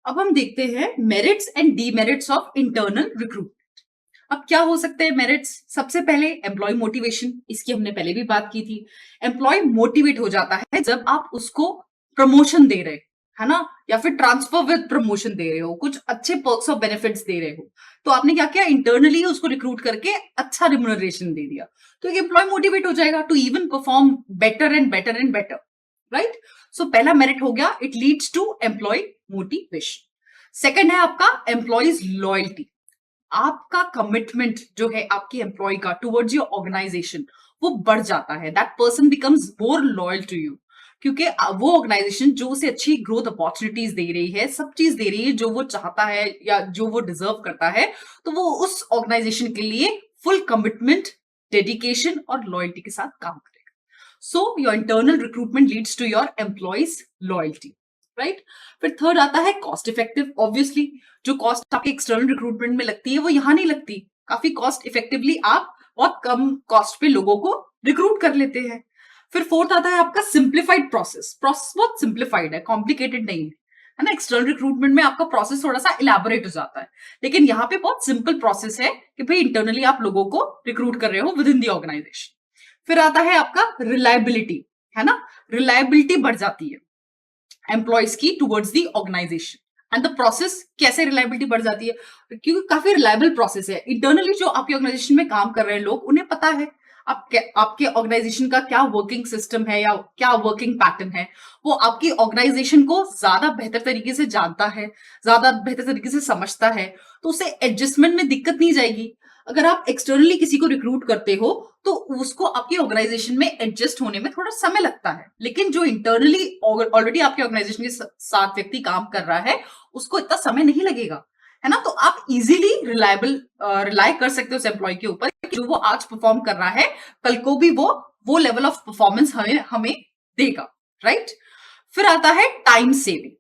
अब हम देखते हैं merits and demerits of internal recruitment. अब क्या हो सकते हैं मेरिट्स? सबसे पहले एम्प्लॉय मोटिवेशन, इसकी हमने पहले भी बात की थी। एम्प्लॉय मोटिवेट हो जाता है जब आप उसको प्रमोशन दे रहे है ना, या फिर ट्रांसफर विद प्रमोशन दे रहे हो, कुछ अच्छे पर्क्स और बेनिफिट्स दे रहे हो। तो आपने क्या किया, इंटरनली उसको रिक्रूट करके अच्छा रिम्यूनरेशन दे दिया, तो एक एम्प्लॉय मोटिवेट हो जाएगा to even perform better and better and better, right. So पहला मेरिट हो गया, it leads to employee motivation. Second है आपका एम्प्लॉयज लॉयल्टी। आपका कमिटमेंट जो है आपके एम्प्लॉय का टुवर्ड्स योर ऑर्गेनाइजेशन वो बढ़ जाता है। That person becomes more loyal to you, क्योंकि वो ऑर्गेनाइजेशन जो उसे अच्छी ग्रोथ अपॉर्चुनिटीज दे रही है, सब चीज दे रही है जो वो चाहता है या जो वो डिजर्व करता है, तो वो उस ऑर्गेनाइजेशन के लिए फुल कमिटमेंट, डेडिकेशन और लॉयल्टी के साथ काम करेगा। So your internal recruitment leads to your employees loyalty, right. फिर थर्ड आता है कॉस्ट इफेक्टिव। ऑब्वियसली जो कॉस्ट आपके एक्सटर्नल रिक्रूटमेंट में लगती है वो यहां नहीं लगती। काफी कॉस्ट इफेक्टिवली आप बहुत कम कॉस्ट पे लोगों को रिक्रूट कर लेते हैं। फिर फोर्थ आता है आपका सिंप्लीफाइड प्रोसेस। प्रोसेस बहुत सिंप्लीफाइड है, कॉम्प्लिकेटेड नहीं है ना। एक्सटर्नल रिक्रूटमेंट में आपका प्रोसेस थोड़ा सा इलेबोरेट हो जाता है, लेकिन यहाँ पे बहुत सिंपल प्रोसेस है कि भाई इंटरनली आप लोगों को रिक्रूट कर रहे हो विद इन दी ऑर्गेनाइजेशन। फिर आता है आपका रिलायबिलिटी, है ना। रिलायबिलिटी बढ़ जाती है एम्प्लॉयज की towards the organization and the process. कैसे रिलायबिलिटी बढ़ जाती है? क्योंकि काफी रिलायबल प्रोसेस है। इंटरनली जो आपकी ऑर्गेनाइजेशन में काम कर रहे हैं लोग, उन्हें पता है आपके ऑर्गेनाइजेशन का क्या वर्किंग सिस्टम है या क्या वर्किंग पैटर्न है। वो आपकी ऑर्गेनाइजेशन को ज्यादा बेहतर तरीके से जानता है, ज्यादा बेहतर तरीके से समझता है, तो उसे एडजस्टमेंट में दिक्कत नहीं जाएगी। अगर आप एक्सटर्नली किसी को रिक्रूट करते हो तो उसको आपकी ऑर्गेनाइजेशन में एडजस्ट होने में थोड़ा समय लगता है, लेकिन जो इंटरनली ऑलरेडी आपके ऑर्गेनाइजेशन के साथ व्यक्ति काम कर रहा है उसको इतना समय नहीं लगेगा, है ना। तो आप इजीली रिलाई कर सकते हो उस एम्प्लॉय के ऊपर कि जो वो आज परफॉर्म कर रहा है कल को भी वो लेवल ऑफ परफॉर्मेंस हमें देगा, राइट। फिर आता है time saving.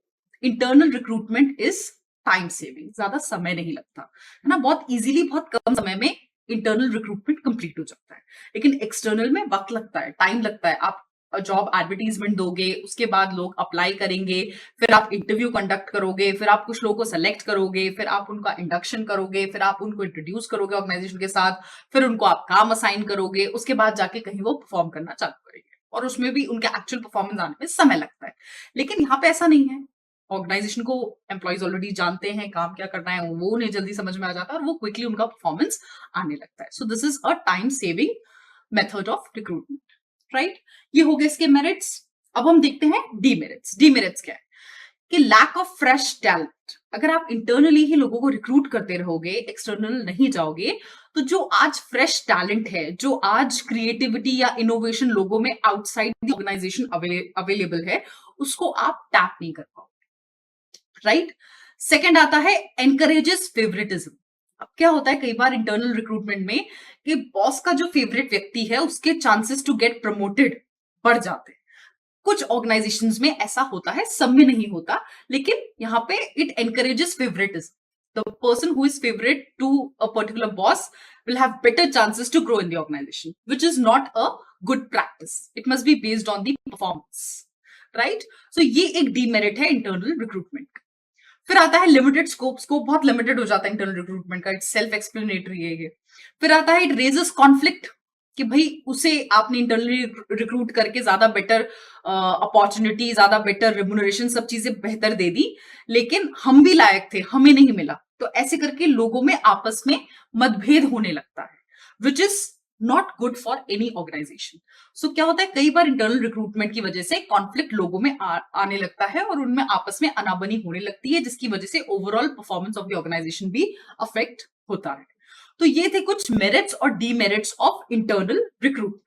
Internal recruitment is time saving, ज्यादा समय नहीं लगता, है ना। बहुत इजीली, बहुत कम समय में इंटरनल रिक्रूटमेंट कंप्लीट हो जाता है, लेकिन एक्सटर्नल में वक्त लगता है, टाइम लगता है। आप जॉब एडवर्टीजमेंट दोगे, उसके बाद लोग अप्लाई करेंगे, फिर आप इंटरव्यू कंडक्ट करोगे, फिर आप कुछ लोगों को सेलेक्ट करोगे, फिर आप उनका इंडक्शन करोगे, फिर आप उनको इंट्रोड्यूस करोगे ऑर्गेनाइजेशन के साथ, फिर उनको आप काम असाइन करोगे, उसके बाद जाके कहीं वो परफॉर्म करना चालू करेंगे, और उसमें भी उनके एक्चुअल परफॉर्मेंस आने में समय लगता है। लेकिन यहाँ पे ऐसा नहीं है। ऑर्गेनाइजेशन को एम्प्लॉयज ऑलरेडी जानते हैं काम क्या करना है, वो उन्हें जल्दी समझ में आ जाता है और वो क्विकली उनका परफॉर्मेंस आने लगता है। So this is a time saving method of recruitment, right. ये हो गए इसके मेरिट्स। अब हम देखते हैं डीमेरिट्स। डीमेरिट्स क्या है कि लैक ऑफ फ्रेश टैलेंट। अगर आप इंटरनली ही लोगों को रिक्रूट करते रहोगे, एक्सटर्नल नहीं जाओगे, तो जो आज फ्रेश टैलेंट है, जो आज क्रिएटिविटी या इनोवेशन लोगों में आउटसाइड द ऑर्गेनाइजेशन अवेलेबल है, उसको आप टैप नहीं कर पाओगे, राइट। सेकंड आता है एनकरेजेस फेवरेटिज्म। अब क्या होता है कई बार इंटरनल रिक्रूटमेंट में कि बॉस का जो फेवरेट व्यक्ति है उसके चांसेस टू गेट प्रमोटेड बढ़ जाते हैं। कुछ ऑर्गेनाइजेशंस में ऐसा होता है, सब में नहीं होता, लेकिन यहाँ पे it encourages favouritism. The person who is favourite to a particular boss will have better chances to grow in the organization, which is not a good practice. It must be based on the performance, right? So ये एक demerit है internal recruitment। फिर आता है limited scope. Scope बहुत limited हो जाता है इंटरनल रिक्रूटमेंट का, इट्स सेल्फ एक्सप्लेनेटरी है ये। फिर आता है इट रेजेस कॉन्फ्लिक्ट, कि भाई उसे आपने इंटरनली रिक्रूट करके ज्यादा बेटर अपॉर्चुनिटी, ज्यादा बेटर रिम्यूनरेशन, सब चीजें बेहतर दे दी, लेकिन हम भी लायक थे, हमें नहीं मिला। तो ऐसे करके लोगों में आपस में मतभेद होने लगता है, which is not good for any organisation. So क्या होता है कई बार इंटरनल रिक्रूटमेंट की वजह से कॉन्फ्लिक्ट लोगों में आने लगता है और उनमें आपस में अनाबनी होने लगती है, जिसकी वजह से overall performance of the organization भी अफेक्ट होता है। तो ये थे कुछ मेरिट्स और डीमेरिट्स ऑफ इंटरनल रिक्रूटमेंट।